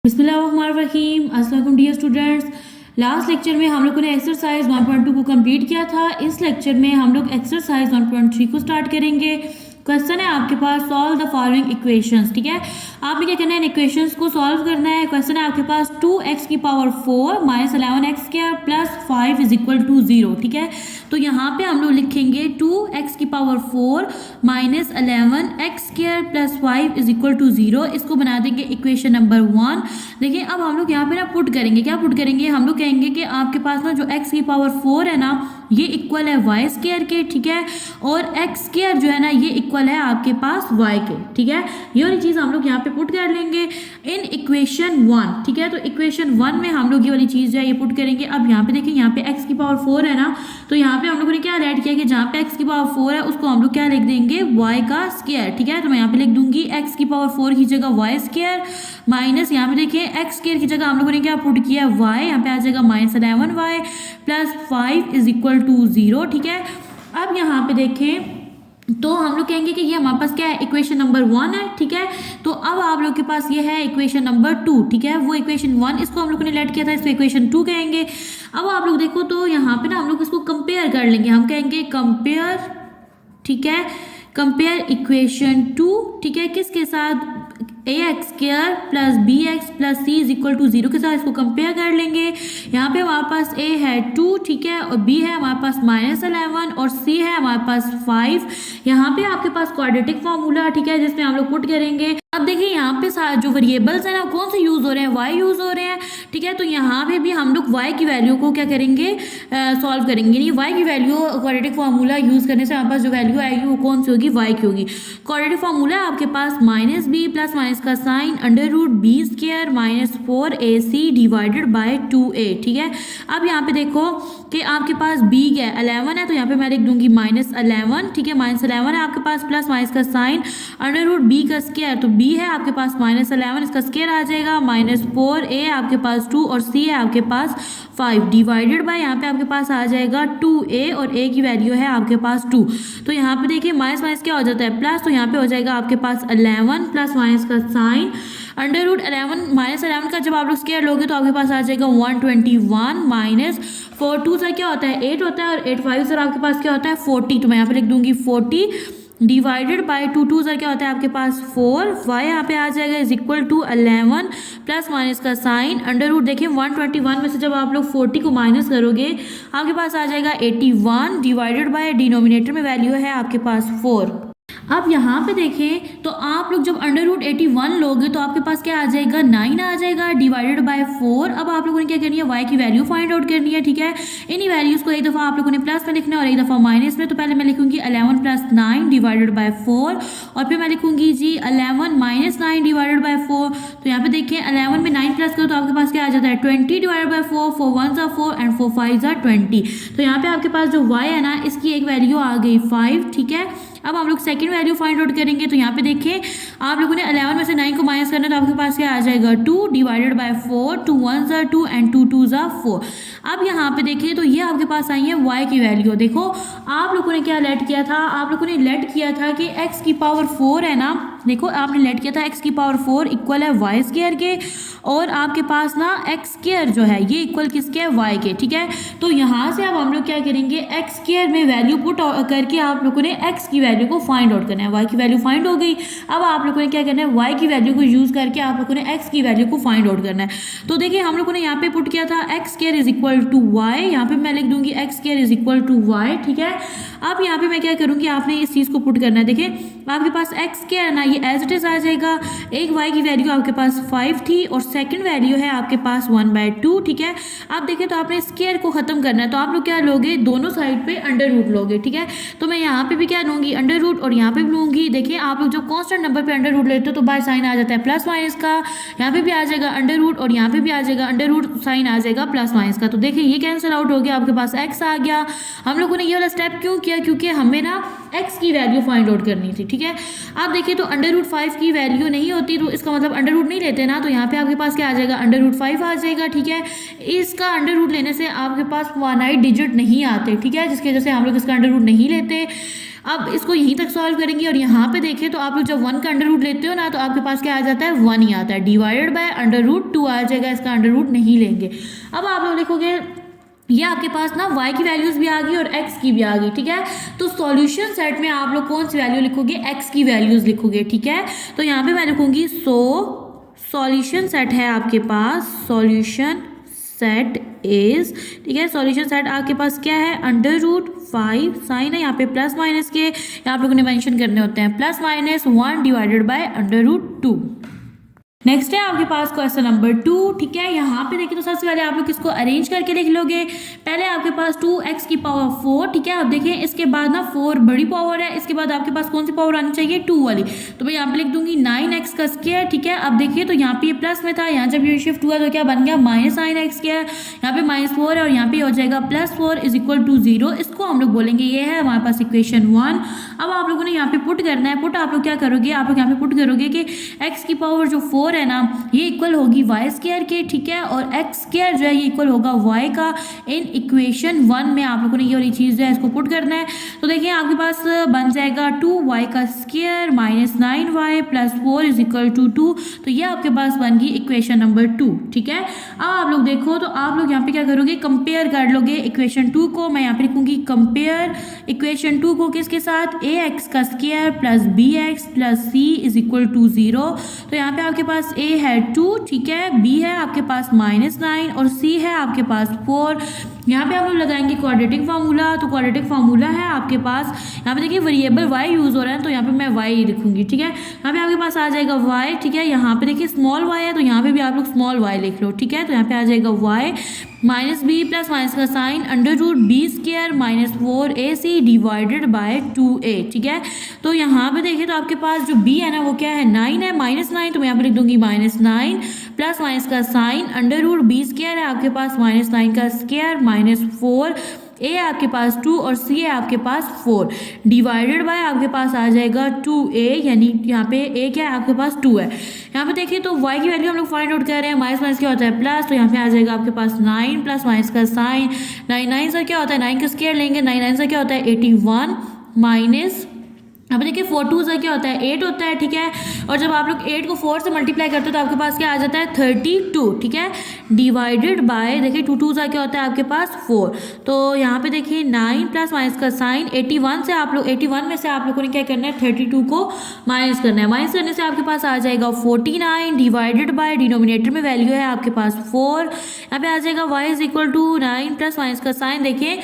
बिस्मिल्लाहिर्रहमानिर्रहीम। अस्सलाम वालेकुम डियर स्टूडेंट्स। लास्ट लेक्चर में हम लोगों ने एक्सरसाइज 1.2 को कंप्लीट किया था। इस लेक्चर में हम लोग एक्सरसाइज 1.3 को स्टार्ट करेंगे। क्वेश्चन है आपके पास, सॉल्व द फॉलोइंग इक्वेशंस। ठीक है, आपने क्या करना है, इन इक्वेशंस को सॉल्व करना है। क्वेश्चन है आपके पास 2x की power 4 minus 11x square plus 5 is equal to 0। ठीक है, तो यहाँ पे हम लोग लिखेंगे 2x की power 4 minus 11x square plus 5 is equal to 0। इसको बना देंगे इक्वेशन नंबर 1। देखिए अब हम लोग यहाँ पे ना पुट करेंगे। क्या पुट करेंगे, हम लोग कहेंगे कि आपके पास ना जो x की पावर 4 है ना, ये इक्वल है y स्क्वायर के। ठीक है, और x स्क्वायर जो है ना, ये इक्वल है आपके पास y के। ठीक है, ये वाली चीज़ हम लोग यहाँ पे पुट कर लेंगे इन इक्वेशन 1। ठीक है, तो इक्वेशन 1 में हम लोग ये वाली चीज़ जो है ये पुट करेंगे। अब यहाँ पे देखिए, यहाँ पे x की पावर 4 है ना, तो यहाँ पे हम लोगों ने क्या ऐड किया कि जहाँ पे x की पावर 4 है उसको हम लोग क्या लिख देंगे, y का स्क्वायर। ठीक है, तो मैं यहाँ पे लिख दूंगी x की पावर 4 की जगह y स्क्वायर माइनस, यहाँ पे देखिए x स्क्वायर की जगह हम लोगों ने क्या पुट किया, y, यहाँ पे आ जाएगा minus 11y plus 5 is equal to 0। ठीक है, अब यहाँ पे देखें तो हम लोग कहेंगे कि ये हमारे पास क्या है, इक्वेशन नंबर 1 है। ठीक है, तो अब आप लोग के पास ये है इक्वेशन नंबर 2। ठीक है, वो इक्वेशन 1 इसको हम लोगों ने लेट किया था, इसको इक्वेशन 2 कहेंगे। अब आप लोग देखो तो यहाँ पे ना हम लोग इसको कंपेयर कर लेंगे। हम कहेंगे कंपेयर, ठीक है, कंपेयर इक्वेशन 2, ठीक है, किसके साथ, ax square plus bx plus c is equal to 0 के साथ इसको कंपेयर कर लेंगे। यहाँ पे हमारे पास a है 2, ठीक है, और b है हमारे पास माइनस 11 और c है हमारे पास 5। यहाँ पे आपके पास क्वाड्रेटिक फार्मूला, ठीक है, जिसमें हम लोग पुट करेंगे। अब देखिए यहाँ पे जो वेरिएबल्स हैं ना, कौन से यूज हो रहे हैं, y यूज हो रहे हैं। ठीक है, तो यहाँ पे भी हम लोग y की वैल्यू को क्या करेंगे, सॉल्व करेंगे। यानी y की वैल्यू क्वाड्रेटिक फार्मूला यूज करने से हमारे पास जो वैल्यू आएगी वो कौन सी होगी, y की होगी। क्वाड्रेटिक फार्मूला है आपके पास माइनस बी प्लस माइनस का sign under root b square minus 4ac divided by 2a। ठीक है, अब यहाँ पे देखो कि आपके पास b क्या है, 11 है, तो यहाँ पे मैं लिख दूंगी माइनस 11। ठीक है, माइनस 11 है आपके पास, प्लस माइनस का साइन अंडर रूट b का स्क्वायर, तो b है आपके पास माइनस 11, इसका स्क्वायर आ जाएगा माइनस 4a आपके पास 2 और c है आपके पास 5 डिवाइडेड बाय, यहाँ पे आपके पास आ जाएगा 2a और a की वैल्यू है आपके पास 2। तो यहाँ पे देखिए माइनस माइनस क्या हो जाता है, प्लस, तो यहाँ पे हो जाएगा आपके पास 11 प्लस माइनस का साइन अंडर रूट 11 माइनस 11 का जब आप लोग स्क्वायर लोगे तो आपके पास आ जाएगा 121 माइनस 4 2 सर क्या होता है 8 होता है, और 8 5 सर आपके पास क्या होता है 40। तो मैं यहाँ पे लिख दूंगी 40 डिवाइडेड बाय 2 2 सर क्या होता है आपके पास 4, y यहाँ पे आ जाएगा is equal to 11 plus minus का साइन अंडर रूट, देखिए 121 में से जब आप लोग 40 को माइनस करोगे आपके पास आ जाएगा 81 डिवाइडेड बाय डिनोमिनेटर में वैल्यू है आपके पास 4। अब यहाँ पे देखें तो आप लोग जब अंडर रूट 81 लोगे तो आपके पास क्या आ जाएगा, 9 आ जाएगा डिवाइडेड बाय 4। अब आप लोगों ने क्या करनी है, y की वैल्यू फाइंड आउट करनी है। ठीक है, इन्हीं वैल्यूज को एक दफ़ा आप लोगों ने प्लस में लिखना है और एक दफ़ा माइनस में। तो पहले मैं लिखूंगी 11 प्लस 9 डिवाइडेड बाय 4 और फिर मैं लिखूंगी जी 11 माइनस 9 डिवाइडेड बाय 4। तो यहाँ पे देखिए 11 में 9 प्लस करो तो आपके पास क्या आ जाता है 20 डिवाइडेड बाय 4, 4 1 ज़ा 4 एंड 4 5 ज़ा 20। तो यहाँ पे आपके पास जो y है ना, इसकी एक वैल्यू आ गई 5। ठीक है, अब हम लोग सेकंड वैल्यू फाइंड आउट करेंगे। तो यहाँ पे देखिए आप लोगों ने 11 में से 9 को माइनस करना, तो आपके पास क्या आ जाएगा 2 डिवाइडेड बाय 4, 2 1 ज़ा 2 एंड 2 2 ज़ा 4। अब यहाँ पे देखिए तो ये आपके पास आई है y की वैल्यू। देखो आप लोगों ने क्या लेट किया था, आप लोगों ने लेट किया था कि x की पावर 4 है ना, देखो आपने लेट किया था x की पावर 4 इक्वल है y स्क्वायर के, और आपके पास ना x स्क्वायर जो है ये इक्वल किसके है, y के। ठीक है, तो यहाँ से अब हम लोग क्या करेंगे, x स्क्वायर में वैल्यू पुट करके आप लोगों ने x की वैल्यू को फाइंड आउट करना है। y की वैल्यू फाइंड हो गई, अब आप लोगों ने क्या करना है, y की वैल्यू को यूज करके आप लोगों ने x की वैल्यू को फाइंड आउट करना है। तो देखिए हम लोगों ने यहाँ पे पुट किया था x square is equal to y, यहाँ पे मैं लिख दूंगी x square is equal to y। ठीक है, अब यहाँ पे मैं क्या करूँगी, आपने इस चीज़ को पुट करना है। देखिए आपके पास x स्क्वायर है ना, ये एज इट इज आ जाएगा। एक y की वैल्यू आपके पास 5 थी और सेकंड वैल्यू है आपके पास 1/2। ठीक है, अब देखिए तो आपने स्क्वायर को खत्म करना है, तो आप लोग क्या लोगे, दोनों साइड पे अंडर रूट लोगे। ठीक है, तो मैं यहाँ पे भी क्या लूँगी, अंडर रूट, और यहाँ पे भी लूँगी। देखिए आप लोग जब कांस्टेंट नंबर पे अंडर रूट लेते हो तो बाय साइन आ जाता है प्लस माइनस का, यहाँ पे भी आ जाएगा अंडर रूट और यहाँ पे भी आ जाएगा अंडर रूट, साइन आ जाएगा प्लस माइनस का। तो देखिए ये कैंसिल आउट हो गया, आपके पास x आ गया। हम लोगों ने ये वाला स्टेप क्यों किया, किया क्योंकि हमें ना x की वैल्यू फाइंड आउट करनी थी, ठीक है। आप देखिए तो √5 की वैल्यू नहीं होती तो इसका मतलब अंडर रूट नहीं लेते ना, तो यहाँ पे आपके पास क्या आ जाएगा, √5 आ जाएगा, ठीक है। इसका अंडर रूट लेने से आपके पास फाइनाइट डिजिट नहीं आते, ठीक है, जिसकी वजह से हम लोग इसका अंडर रूट नहीं लेते। अब इसको यहीं तक सॉल्व करेंगे और यहाँ पे देखें तो आप लोग जब 1 का अंडर रूट लेते हो ना तो आपके पास क्या आ जाता है, 1 ही आता है, डिवाइडेड बाय √2 आ जाएगा, इसका अंडर रूट नहीं लेंगे। अब आप लोग लिखोगे ये आपके पास ना y की वैल्यूज भी आ गई और x की भी आ गई, ठीक है। तो सॉल्यूशन सेट में आप लोग कौन सी वैल्यू लिखोगे, x की वैल्यूज लिखोगे, ठीक है। तो यहाँ पे मैं लिखूंगी सॉल्यूशन सेट है आपके पास, सॉल्यूशन सेट इज, ठीक है, सॉल्यूशन सेट आपके पास क्या है, √5 साइन है यहाँ पे प्लस माइनस के, यहाँ आप लोगों ने मेंशन करने होते हैं, ±1 डिवाइडेड बाय √2। नेक्स्ट है आपके पास क्वेश्चन नंबर 2, ठीक है। यहाँ पे देखिए तो सबसे पहले आप लोग इसको अरेंज करके लिख लोगे। पहले आपके पास 2x की पावर 4, ठीक है। अब देखें इसके बाद ना 4 बड़ी पावर है, इसके बाद आपके पास कौन सी पावर आनी चाहिए, 2 वाली, तो मैं यहाँ पे लिख दूंगी 9x का स्क्वायर, ठीक है। अब देखिए तो यहाँ पे ये प्लस में था, यहाँ जब ये शिफ्ट हुआ तो क्या बन गया, -9x स्क्वायर, यहाँ पे -4 है और यहाँ पे हो जाएगा +4 = 0। इसको हम लोग बोलेंगे ये है हमारे पास इक्वेशन 1। अब आप लोगों ने यहाँ पे पुट करना है, पुट आप लोग क्या करोगे, आप लोग यहाँ पे पुट करोगे कि x की पावर जो 4 है ना ये इक्वल होगी y² के, ठीक है, और x² जो है ये इक्वल होगा y का। इन इक्वेशन 1 में आप लोगों ने ये वाली चीज़ जो है इसको पुट करना है। तो देखिए आपके पास बन जाएगा 2y का स्क्वायर -9y + 4 = 2। तो ये आपके पास बन गई इक्वेशन नंबर 2, ठीक है। अब आप लोग देखो तो आप लोग यहाँ पे क्या करोगे, कंपेयर कर लोगे इक्वेशन 2 को। मैं यहाँ पे लिखूंगी कंपेयर इक्वेशन 2 को किसके साथ, ax का स्क्वायर + bx + c = 0। तो यहाँ पे आपके पास a है 2, ठीक है, b है आपके पास -9 और c है आपके पास 4। यहाँ पे आप लोग लगाएंगे क्वाड्रेटिक फार्मूला। तो क्वाड्रेटिक फार्मूला है आपके पास, यहाँ पे देखिए वेरिएबल y यूज़ हो रहा है तो यहाँ पे मैं y लिखूंगी, ठीक है। यहाँ पे आपके पास आ जाएगा y, ठीक है। यहाँ पे देखिए स्मॉल y है तो यहाँ पे भी आप लोग स्मॉल y लिख लो, ठीक है। तो यहाँ पे आ जाएगा y -b प्लस माइनस का sign √b² -4ac divided by 2a, ठीक है। तो यहाँ पे देखिए तो आपके पास जो b है ना वो क्या है, 9 है, -9, तो मैं यहाँ पे लिख दूंगी -9 प्लस माइनस का साइन √b² है आपके पास -9 का स्क्वायर -4, a आपके पास 2 और c है आपके पास 4 डिवाइडेड बाय आपके पास आ जाएगा 2a, यानी यहाँ पे a क्या है आपके पास 2 है। यहाँ पे देखिए तो y की वैल्यू हम लोग फाइंड आउट कर रहे हैं, माइनस क्या होता है प्लस, तो यहाँ पे आ जाएगा आपके पास 9 प्लस माइनस का साइन 9 से क्या होता है, 9 का स्क्वायर लेंगे, 9 से क्या होता है 81 माइनस, अब देखिए 4 2 से क्या होता है 8 होता है, ठीक है। और जब आप लोग 8 को 4 से मल्टीप्लाई करते हो तो आपके पास क्या आ जाता है 32, ठीक है, डिवाइडेड बाय देखिए 2 2 से क्या होता है आपके पास 4। तो यहाँ पे देखिए 9 प्लस माइनस का साइन 81 से आप लोग 81 में से आप लोगों ने क्या करना है 32 को माइनस करना है। माइनस करने से आपके पास आ जाएगा 49 डिवाइडेड बाय डिनोमिनेटर में वैल्यू है आपके पास 4। यहाँ पे आ जाएगा y = 9 प्लस माइनस का साइन, देखिए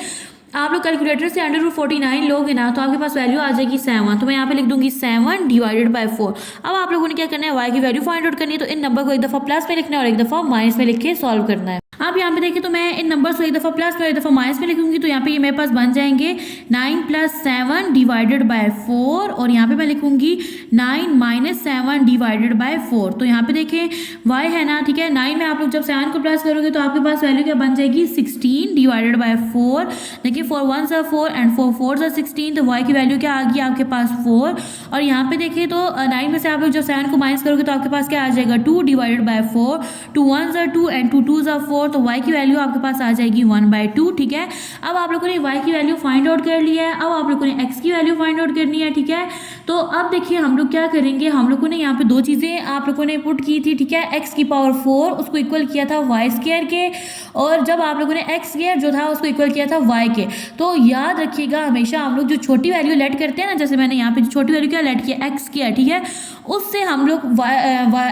आप लोग कैलकुलेटर से √49 लोगे ना तो आपके पास वैल्यू आ जाएगी 7, तो मैं यहाँ पे लिख दूंगी 7 डिवाइडेड बाय 4। अब आप लोगों ने क्या करना है, y की वैल्यू फाइंड आउट करनी है, तो इन नंबर को एक दफ़ा प्लस में लिखना है और एक दफ़ा माइनस में लिख के सॉल्व करना है। आप यहाँ पे देखिए तो मैं इन नंबर्स को एक दफ़ा प्लस में और एक दफ़ा माइनस में लिखूंगी, तो यहाँ पे ये मेरे पास बन जाएंगे 9 + 7 डिवाइडेड बाय 4 और यहाँ पे मैं लिखूंगी 9 - 7 डिवाइडेड बाय 4। तो यहाँ पे देखें y है ना, ठीक है, 9 में आप लोग जब 7 को प्लस करोगे तो आपके पास वैल्यू क्या बन जाएगी 16 डिवाइडेड बाय 4। देखिए 4 1 = 4 एंड 4 4 = 16, तो y की वैल्यू क्या आ गई आपके पास 4। और यहाँ पे देखिए तो 9 में से आप लोग जब 7 को माइनस करोगे तो आपके पास क्या आ जाएगा 2 डिवाइडेड बाय 4, 2 1 = 2 एंड 2 2 = 4, तो y की वैल्यू आपके पास आ जाएगी 1/2, ठीक है। अब आप लोगों ने y की वैल्यू फाइंड आउट कर लिया है, अब आप लोगों ने x की वैल्यू फाइंड आउट करनी है, ठीक है। तो अब देखिए हम लोग क्या करेंगे, हम लोगों ने यहाँ पे दो चीज़ें आप लोगों ने पुट की थी, ठीक है। x की पावर 4 उसको इक्वल किया था y² के, और जब आप लोगों ने x² जो था उसको इक्वल किया था y के। तो याद रखिएगा हमेशा हम लोग जो छोटी वैल्यू लेट करते हैं ना, जैसे मैंने यहाँ पे जो छोटी वैल्यू क्या लेट किया x², ठीक है, उससे हम लोग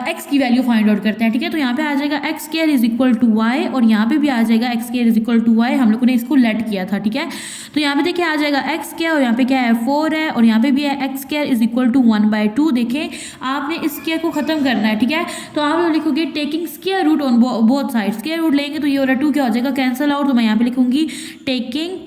x की वैल्यू फाइंड आउट करते हैं, ठीक है। तो यहाँ पे आ जाएगा x² = y और यहाँ पे भी आ जाएगा x² = y, हम लोगों ने इसको लेट किया था, ठीक है। तो यहाँ पे देखिए आ जाएगा x² और यहाँ पे क्या है 4 है और यहाँ पे भी है x² = 1/2। देखें आपने इस स्क्वायर को खत्म करना है, ठीक है। तो आप लोग लिखोगे taking square root on both side, square root लेंगे तो ये वाला 2 क्या हो जाएगा कैंसिल आउट, तो मैं यहाँ पे लिखूंगी taking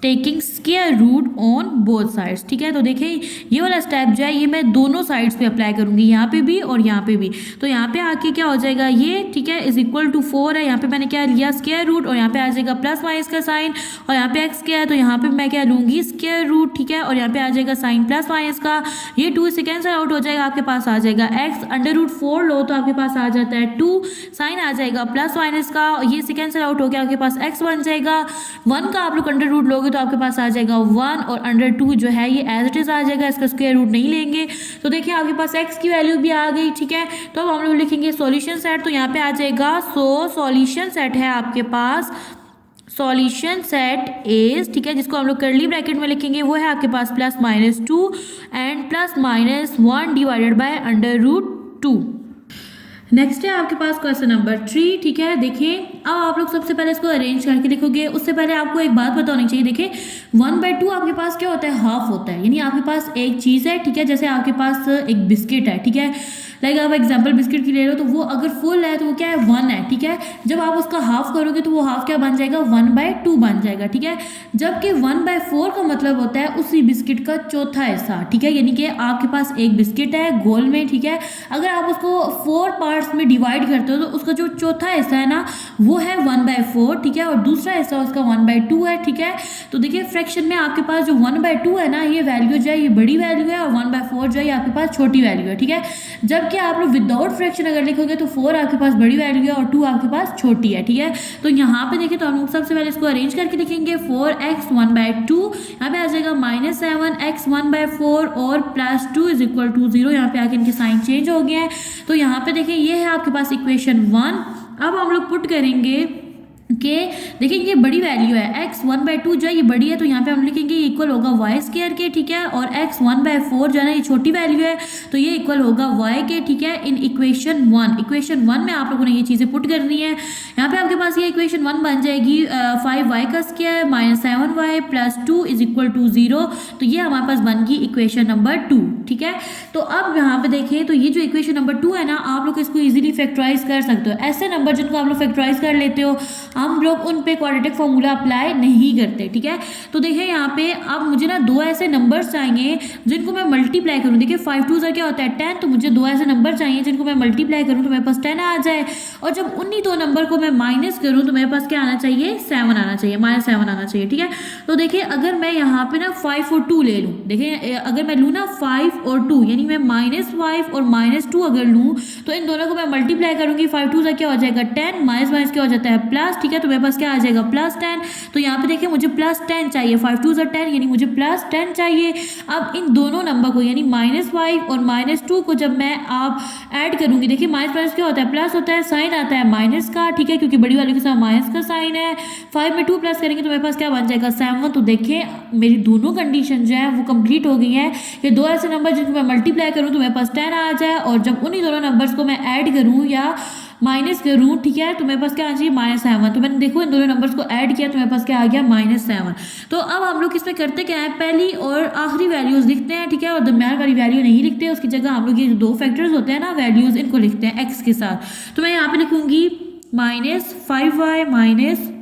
taking square root on both sides. ठीक है, तो देखिए ये वाला स्टेप जो है ये मैं दोनों साइड्स पे अप्लाई करूंगी, यहाँ पे भी और यहाँ पे भी। तो यहाँ पे आके क्या हो जाएगा ये, ठीक है, इज इक्वल टू 4 है, यहाँ पे मैंने क्या लिया स्क्वायर रूट, और यहाँ पे आ जाएगा प्लस माइनस का साइन, और यहाँ पे एक्स क्या है तो यहाँ पे मैं क्या लूंगी स्क्वायर रूट। ठीक है, और यहाँ पे आ जाएगा साइन प्लस माइनस का, ये 2 से कैंसिल आउट हो जाएगा, आपके पास आ जाएगा एक्स, अंडर रूट 4 लो तो आपके पास आ जाता है 2, साइन आ जाएगा प्लस माइनस का, ये से कैंसिल आउट हो गया, आपके पास एक्स बन जाएगा। 1 का आप लोग अंडर रूट लोगे तो आपके पास आ जाएगा 1, और अंडर 2 जो है ये एज इट इज आ जाएगा, इसका स्क्वायर रूट नहीं लेंगे। तो देखिए आपके पास एक्स की वैल्यू भी आ गई। ठीक है, तो अब हम लोग लिखेंगे सॉल्यूशन सेट, तो यहाँ पे आ जाएगा सॉल्यूशन सेट है आपके पास, सॉल्यूशन सेट इज, ठीक है, जिसको हम लोग करली ब्रैकेट में लिखेंगे, वो है आपके पास plus minus 2 and plus minus 1 divided by under root 2। Next है आपके पास क्वेश्चन नंबर 3। ठीक है, देखिए अब आप लोग सबसे पहले इसको अरेंज करके लिखोगे, उससे पहले आपको एक बात पता होनी चाहिए। देखिए 1/2 आपके पास क्या होता है, हाफ होता है, यानी आपके पास एक चीज़ है, ठीक है, जैसे आपके पास एक बिस्किट है, ठीक है, लाइक आप एग्जाम्पल बिस्किट की ले रहे हो, तो वो अगर फुल है तो वो क्या है 1 है। ठीक है, जब आप उसका हाफ करोगे तो वो हाफ क्या बन जाएगा 1/2 बन जाएगा। ठीक है, जबकि 1/4 का मतलब होता है उसी बिस्किट का चौथा हिस्सा। ठीक है, यानी कि आपके पास एक बिस्किट है गोल में, ठीक है, अगर आप उसको 4 पार्ट्स में डिवाइड करते हो तो उसका जो चौथा हिस्सा है ना वो है 1/4। ठीक है, और दूसरा हिस्सा उसका 1/2 है। ठीक है, तो देखिए फ्रैक्शन में आपके पास जो 1/2 है ना, ये वैल्यू जो है ये बड़ी वैल्यू है, और 1/4 जो है ये आपके पास छोटी वैल्यू है। ठीक है, जबकि आप लोग विदाउट फ्रैक्शन अगर लिखोगे तो 4 आपके पास बड़ी वैल्यू है और 2 आपके पास छोटी है। ठीक है, तो यहाँ पे देखिए तो हम लोग सबसे पहले इसको अरेंज करके लिखेंगे 4x 1/2, यहाँ पे आ जाएगा -7x 1/4 और +2 इज इक्वल टू 0। यहाँ पे आके इनके साइन चेंज हो गए हैं, तो यहाँ पे देखिए ये है आपके पास इक्वेशन 1। अब हम लोग पुट करेंगे कि देखिए ये बड़ी वैल्यू है x 1/2 जो है ये बड़ी है, तो यहाँ पे हम लिखेंगे ये इक्वल होगा y स्क्वायर के। ठीक है, और x 1/4 जो है ना ये छोटी वैल्यू है, तो ये इक्वल होगा y के। ठीक है, इन इक्वेशन 1 में आप लोगों ने ये चीज़ें पुट करनी है। यहाँ पे आपके पास ये इक्वेशन 1 बन जाएगी 5y का square -7y +2 is equal to 0। तो ये हमारे पास बन गई इक्वेशन नंबर 2। ठीक है, तो अब यहाँ पे देखिए तो ये जो इक्वेशन नंबर 2 है ना, आप लोग इसको इजीली फैक्टराइज कर सकते हो। ऐसे नंबर जिनको आप लोग फैक्टराइज कर लेते हो, हम लोग उन पे क्वाड्रेटिक फॉर्मूला अप्लाई नहीं करते। ठीक है, तो देखिए यहाँ पे अब मुझे ना 2 ऐसे नंबर्स चाहिए जिनको मैं मल्टीप्लाई करूँ। देखिए 5 2 क्या होता है 10, तो मुझे 2 ऐसे नंबर चाहिए जिनको मैं मल्टीप्लाई करूँ तो मेरे पास 10 आ जाए, और जब उन्हीं 2 नंबर को मैं माइनस करूँ तो मेरे पास क्या आना चाहिए 7 आना चाहिए, -7 आना चाहिए। ठीक है, तो देखिए अगर मैं यहाँ पे ना 5 और 2 ले लूँ, देखिए अगर मैं लूँ ना 5 और 2 यानी मैं -5 और -2 अगर लूँ तो इन दोनों को मैं मल्टीप्लाई करूँगी, 5 2 क्या हो जाएगा 10, माइनस क्या हो जाता है प्लस। ठीक है, तो मेरे पास क्या आ जाएगा +10। तो यहाँ पे देखिए मुझे +10 चाहिए, 5 2 10 यानी मुझे +10 चाहिए। अब इन दोनों नंबर को यानी -5 और -2 को जब मैं आप ऐड करूँगी, देखिए माइनस क्या होता है प्लस होता है, साइन आता है माइनस का। ठीक है, क्योंकि बड़ी वाली के साथ माइनस का साइन है। 5 में 2 प्लस करेंगे तो मेरे पास क्या बन जाएगा 7। तो देखिए मेरी दोनों कंडीशन जो है वो कंप्लीट हो गई है कि 2 ऐसे नंबर जिनको मैं मल्टीप्लाई करूँ तो मेरे पास 10 आ जाए, और जब उन्हीं दोनों नंबर्स को मैं ऐड करूँ या माइनस करूँ, ठीक है, तो मेरे पास क्या आ चाहिए -7। तो मैंने देखो इन दोनों नंबर्स को ऐड किया तो मेरे पास क्या आ गया -7। तो अब हम लोग इसमें करते क्या है, पहली और आखिरी वैल्यूज़ लिखते हैं। ठीक है, और दरम्यान वाली वैल्यू नहीं लिखते, उसकी जगह हम लोग ये 2 फैक्टर्स होते हैं ना वैल्यूज़, इनको लिखते हैं x के साथ। तो मैं यहाँ पे लिखूँगी -5y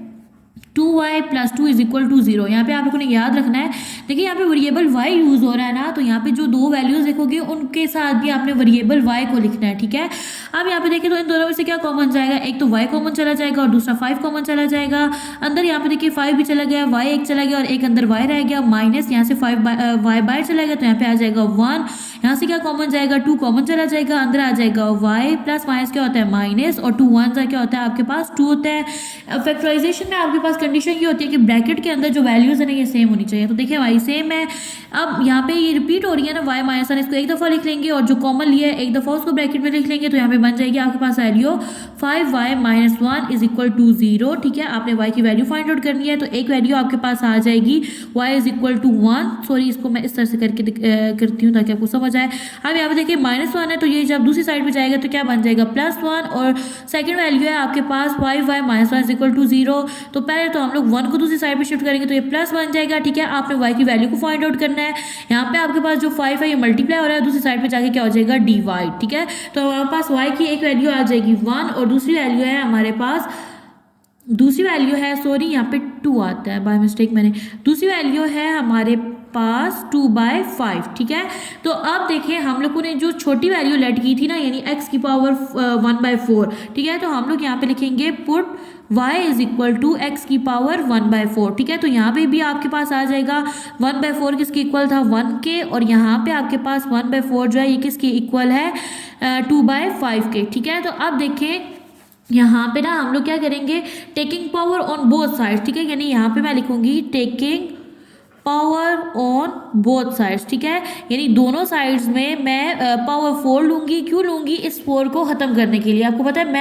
2y + 2 is equal to 0। यहाँ पे आप लोगों ने याद रखना है, देखिए यहाँ पे वेरिएबल y यूज़ हो रहा है ना, तो यहाँ पे जो 2 वैल्यूज़ लिखोगे उनके साथ भी आपने वेरिएबल y को लिखना है। ठीक है, अब यहाँ पे देखिए तो इन दोनों में से क्या कॉमन जाएगा, एक तो y कॉमन चला जाएगा और दूसरा 5 कॉमन चला जाएगा। अंदर यहाँ पे देखिए 5 भी चला गया, y एक चला गया और एक अंदर y रह गया, माइनस यहाँ से 5 y बाहर चला गया तो यहाँ पे आ जाएगा 1। यहाँ से क्या कॉमन जाएगा 2 कॉमन चला जाएगा, अंदर आ जाएगा y प्लस माइनस क्या होता है माइनस, और 2 1 क्या होता है आपके पास 2 होता है। फैक्टराइजेशन में आपके पास कंडीशन ये होती है कि ब्रैकेट के अंदर जो वैल्यूज है ना ये सेम होनी चाहिए। तो देखिए y सेम है, अब यहाँ पे ये रिपीट हो रही है ना y -1, इसको एक दफ़ा लिख लेंगे और जो कॉमन लिया है एक दफ़ा उसको ब्रैकेट में लिख लेंगे, तो यहाँ पे बन जाएगी आपके पास value 5y - 1 is equal to 0। ठीक है, आपने y की वैल्यू फाइंड आउट करनी है, तो एक वैल्यू आपके पास आ जाएगी y is equal to 1। Sorry, इसको मैं इस तरह से करके करती हूँ ताकि आपको समझ आए। अब यहाँ पे देखिए -1 है, तो ये जब दूसरी साइड पे जाएगा तो क्या बन जाएगा +1, और सेकंड वैल्यू है आपके पास 5y - 1 इज इक्वल टू 0। तो पहले तो हम लोग 1 को दूसरी साइड पे शिफ्ट करेंगे तो ये प्लस बन जाएगा। ठीक है, आपने y की वैल्यू को फाइंड आउट करना है। यहाँ पे आपके पास जो 5 है ये मल्टीप्लाई हो रहा है, दूसरी साइड पे जाके क्या हो जाएगा डिवाइड। ठीक है, तो हमारे पास y की एक वैल्यू आ जाएगी 1 और दूसरी वैल्यू है हमारे पास दूसरी वैल्यू है, सॉरी यहाँ पे 2 आता है बाय मिस्टेक मैंने, दूसरी वैल्यू है हमारे पास 2/5, ठीक है। तो अब देखिए हम लोगों ने जो छोटी वैल्यू लेट की थी ना, यानी x की पावर 1/4, ठीक है। तो हम लोग यहाँ पे लिखेंगे put y is equal to x की पावर 1/4, ठीक है। तो यहाँ पे भी आपके पास आ जाएगा 1/4 किसके इक्वल था 1 के, और यहाँ पे आपके पास 1/4 जो है ये किसके इक्वल है 2/5 के, ठीक है। तो अब देखें यहाँ पे ना हम लोग क्या करेंगे, taking power on both side, ठीक है। यानी यहाँ पे मैं लिखूंगी taking power on both sides, ठीक है। यानी दोनों साइड्स में मैं पावर 4 लूँगी। क्यों लूँगी, इस 4 को ख़त्म करने के लिए। आपको पता है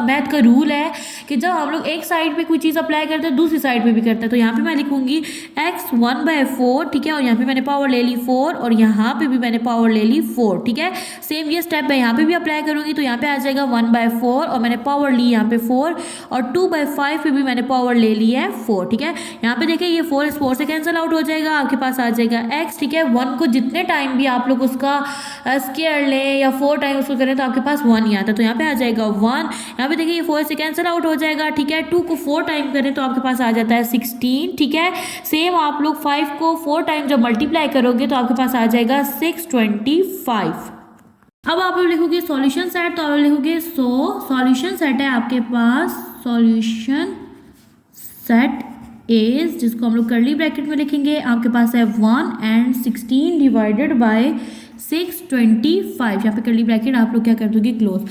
मैथ का रूल है कि जब हम लोग एक साइड पे कोई चीज़ अप्लाई करते हैं दूसरी साइड पे भी करते हैं। तो यहाँ पे मैं लिखूँगी x 1/4, ठीक है, और यहाँ पे मैंने पावर ले ली 4, और यहाँ पे भी मैंने पावर ले ली 4, ठीक है। सेम ये स्टेप मैं यहाँ पे भी अप्लाई करूँगी। तो यहाँ पे आ जाएगा 1/4 और मैंने पावर ली यहाँ पे 4, और 2/5 पे भी मैंने पावर ले ली है 4, ठीक है। यहाँ पे देखिए ये 4 इस 4 से कैंसिल आउट हो जाएगा, आपके पास आ जाएगा x, ठीक है। 1 को जितने टाइम भी आप लोग उसका स्क्वायर लें या 4 टाइम उसको करें तो आपके पास 1 ही आता है। तो यहाँ पे आ जाएगा 1, यहाँ पे देखिए ये 4 से कैंसिल आउट हो जाएगा, ठीक है। 2 को 4 टाइम करें तो आपके पास आ जाता है 16, ठीक है। सेम आप लोग 5 को 4 टाइम जब मल्टीप्लाई करोगे तो आपके पास आ जाएगा 625। अब आप लोग लिखोगे सॉल्यूशन सेट, तो आप लोग लिखोगे सॉल्यूशन सेट है आपके पास, सॉल्यूशन सेट इज, जिसको हम लोग कर्ली ब्रैकेट में लिखेंगे, आपके पास है 1 and 16 डिवाइडेड बाय 625। यहाँ पे कर्ली ब्रैकेट आप लोग क्या कर दोगे क्लोज।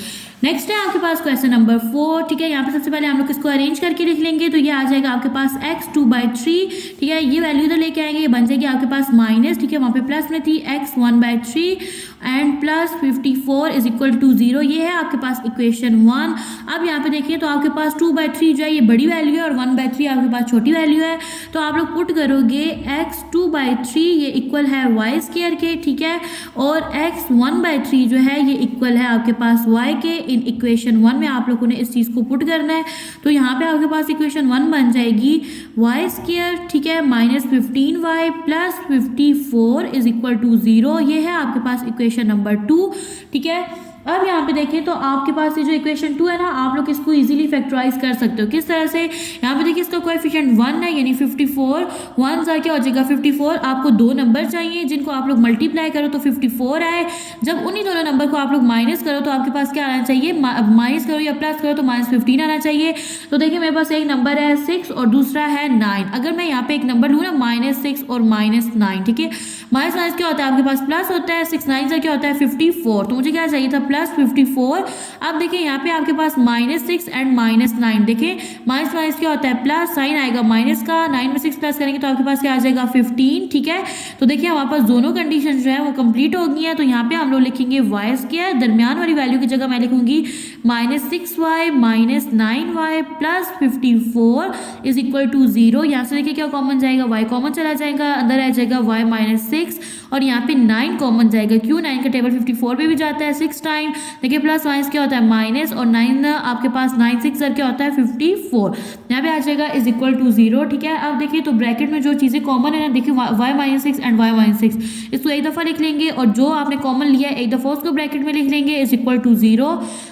नेक्स्ट है आपके पास क्वेश्चन नंबर 4, ठीक है। यहाँ पे सबसे पहले हम लोग इसको अरेंज करके लिख लेंगे। तो ये आ जाएगा आपके पास x 2/3, ठीक है। ये वैल्यू इधर लेके आएंगे, ये बन जाएगी आपके पास माइनस, ठीक है। वहाँ पे प्लस में थी x 1/3 and plus 54 is equal to 0। ये है आपके पास इक्वेशन 1। अब यहाँ पे देखिए तो आपके पास 2/3 जो है ये बड़ी वैल्यू है और 1/3 आपके पास छोटी वैल्यू है। तो आप लोग पुट करोगे x 2/3 ये इक्वल है y स्क्वायर के, ठीक है, और x 1/3 जो है ये इक्वल है आपके पास y के। इन इक्वेशन 1 में आप लोगों ने इस चीज़ को पुट करना है। तो यहाँ पे आपके पास इक्वेशन 1 बन जाएगी y स्क्वायर, ठीक है, minus 15y plus 54 is equal to 0। ये है आपके पास इक्वेशन नंबर 2, ठीक है। अब यहाँ पे देखें तो आपके पास ये जो इक्वेशन 2 है ना, आप लोग इसको इजीली फैक्टराइज कर सकते हो। किस तरह से, यहाँ पे देखिए इसका कोएफिशिएंट 1 है, यानी 54 1 सा क्या हो जाएगा 54। आपको दो नंबर चाहिए जिनको आप लोग मल्टीप्लाई करो तो 54 आए। जब उन्हीं दोनों नंबर को आप लोग माइनस करो तो आपके पास क्या आना चाहिए, माइनस करो या प्लस करो तो -15 आना चाहिए। तो देखिए मेरे पास एक नंबर है 6 और दूसरा है 9। अगर मैं यहाँ पे एक नंबर लूँ ना -6 और -9, ठीक है, माइनस क्या होता है आपके पास प्लस होता है, 6 9 से क्या होता है 54। तो मुझे क्या चाहिए था +54। अब देखिए यहाँ पे आपके पास -6 एंड -9, देखें माइनस माइनस क्या होता है प्लस, साइन आएगा माइनस का, 9 में 6 प्लस करेंगे तो आपके पास क्या आ जाएगा 15, ठीक है। तो देखिए हमारे पास दोनों कंडीशन जो है वो कंप्लीट हो गई है। तो यहाँ पे हम लोग लिखेंगे y स्क्वायर, दरमियान वाली वैल्यू की जगह मैं लिखूंगी -6y -9y plus 54 is equal to 0। यहाँ से देखिए क्या कॉमन जाएगा, y कॉमन चला जाएगा, अंदर आ जाएगा y -6 और यहाँ पे 9 कॉमन जाएगा। क्यों, 9 का टेबल 54 पे भी जाता है 6 टाइम। देखिए प्लस माइनस क्या होता है माइनस, और 9 आपके पास 9 6 क्या होता है 54। यहाँ पे आ जाएगा इज इक्वल टू 0, ठीक है। अब देखिए तो ब्रैकेट में जो चीज़ें कॉमन है ना, देखिए y -6 एंड y -6, इसको एक दफ़ा लिख लेंगे और जो आपने कॉमन लिया है एक दफ़ा उसको ब्रैकेट में लिख लेंगे इज इक्वल टू 0।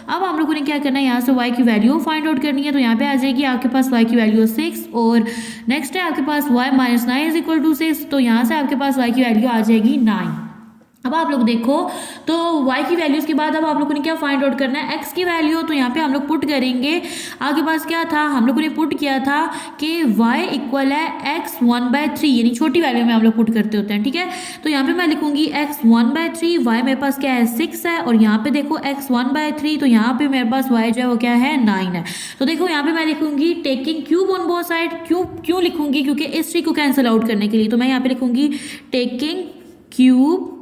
अब हम लोगों ने क्या करना है, यहाँ से y की वैल्यू फाइंड आउट करनी है। तो यहाँ पे आ जाएगी आपके पास y की वैल्यू 6 और नेक्स्ट है आपके पास y -9 इज इक्वल टू 6। तो यहाँ से आपके पास y की वैल्यू आ जाएगी 9। अब आप लोग देखो तो y की वैल्यूज के बाद अब आप लोगों ने क्या फाइंड आउट करना है, x की वैल्यू। तो यहाँ पे हम लोग पुट करेंगे, आपके पास क्या था, हम लोगों ने पुट किया था कि y इक्वल है x 1/3, यानी छोटी वैल्यू में हम लोग पुट करते होते हैं, ठीक है। तो यहाँ पे मैं लिखूंगी x 1/3, y मेरे पास क्या है 6 है, और यहाँ पे देखो x 1/3, तो यहाँ पे मेरे पास y जो है वो क्या है 9 है। तो देखो यहाँ पे मैं लिखूंगी taking cube on both side. क्यों लिखूंगी, क्योंकि इस ट्री को कैंसिल आउट करने के लिए। तो मैं यहाँ पे लिखूंगी taking cube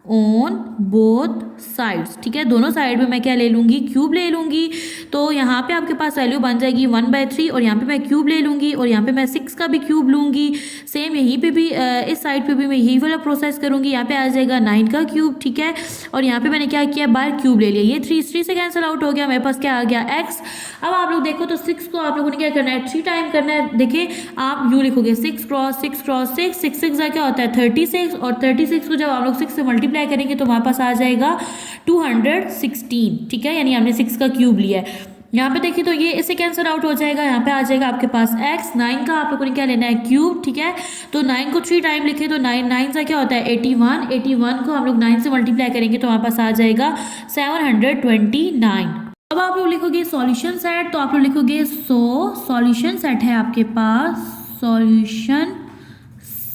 on both sides, ठीक है, दोनों साइड में मैं क्या ले लूँगी, क्यूब ले लूँगी। तो यहाँ पे आपके पास वैल्यू बन जाएगी 1/3 और यहाँ पे मैं क्यूब ले लूँगी और यहाँ पे मैं 6 का भी क्यूब लूँगी। सेम यहीं पे भी इस साइड पे भी मैं यही वाला प्रोसेस करूँगी। यहाँ पे आ जाएगा 9 का क्यूब, ठीक है, और यहाँ पे मैंने क्या किया, बार क्यूब ले लिया। ये 3 से कैंसिल आउट हो गया, मेरे पास क्या आ गया x। अब आप लोग देखो तो 6 को आप लोगों ने क्या करना है 3 टाइम करना है। देखिए आप यूँ लिखोगे 6 क्रॉस 6 क्रॉस 6, 6 6 क्या होता है 36, और 36 को जब आप लोग 6 से मल्टीप्लाई करेंगे तो हमारे पास आ जाएगा 216, ठीक है, यानी हमने 6 का क्यूब लिया है। यहाँ पे देखिए तो ये इससे कैंसिल आउट हो जाएगा, यहाँ पे आ जाएगा आपके पास x, 9 का आप लोगों ने क्या लेना है क्यूब, ठीक है। तो 9 को 3 टाइम लिखे तो 9 से क्या होता है 81, 81 को हम लोग 9 से मल्टीप्लाई करेंगे तो हमारे पास आ जाएगा 729। अब आप लोग लिखोगे सॉल्यूशन सेट, तो आप लोग लिखोगे सॉल्यूशन सेट है आपके पास, सॉल्यूशन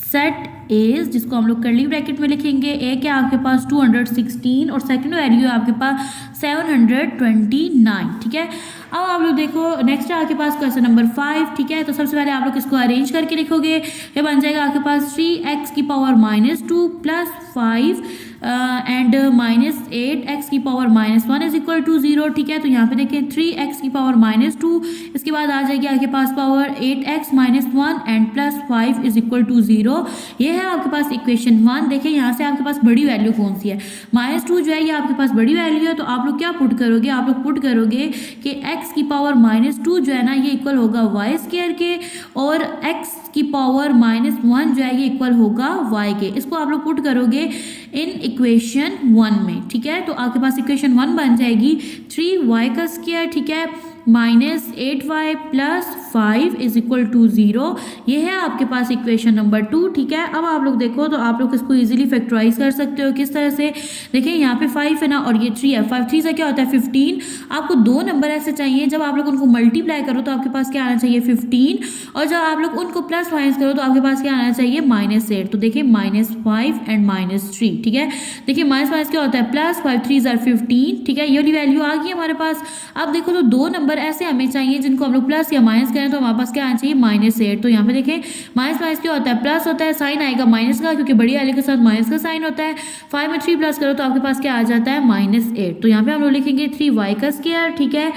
सेट इज, जिसको हम लोग कर्ली ब्रैकेट में लिखेंगे, एक है आपके पास 216 और सेकंड वैल्यू है आपके पास 729, ठीक है। अब आप लोग देखो नेक्स्ट है आपके पास क्वेश्चन नंबर 5, ठीक है। तो सबसे पहले आप लोग इसको अरेंज करके लिखोगे, ये बन जाएगा आपके पास 3x की पावर -2 प्लस 5 एंड -8x की पावर -1 इज इक्वल टू 0, ठीक है। तो यहाँ पे देखें 3x की पावर -2, इसके बाद आ जाएगी आपके पास power 8x -1 and plus 5 is equal to 0। ये है आपके पास इक्वेशन 1। देखिए यहाँ से आपके पास बड़ी वैल्यू कौन सी है, -2 जो है ये आपके पास बड़ी वैल्यू है, तो आप लोग क्या पुट करोगे, आप लोग पुट करोगे कि x की पावर -2 जो है ना ये इक्वल होगा y स्क्वायर के, और x की पावर -1 जो है ये इक्वल होगा y के। इसको आप लोग पुट करोगे इन इक्वेशन 1 में, ठीक है। तो आपके पास इक्वेशन 1 बन जाएगी 3y का स्क्वायर, ठीक है, -8y plus 5 is equal to 0। ये है आपके पास इक्वेशन नंबर 2, ठीक है। अब आप लोग देखो तो आप लोग इसको इजीली फैक्टराइज कर सकते हो, किस तरह से, देखिए यहाँ पे 5 है ना और ये 3 है, 5 3 से क्या होता है 15। आपको दो नंबर ऐसे चाहिए जब आप लोग उनको मल्टीप्लाई करो तो आपके पास क्या आना चाहिए 15, और जब आप लोग उनको प्लस माइनस करो तो आपके पास क्या आना चाहिए -8। तो देखिए -5 एंड -3, ठीक है। देखिए माइनस क्या होता है +5 3 = 15, ठीक है। ये वाली वैल्यू आ गई हमारे पास। अब देखो तो दो नंबर ऐसे हमें चाहिए जिनको हम लोग प्लस या माइनस करें तो हमारे पास क्या आना चाहिए -8। तो यहाँ पे देखें माइनस क्या होता है प्लस होता है, साइन आएगा माइनस का क्योंकि बड़ी वैल्यू के साथ माइनस का साइन होता है। 5 में 3 प्लस करो तो आपके पास क्या आ जाता है -8। तो यहाँ पे हम लोग लिखेंगे 3y का स्क्वायर, ठीक है।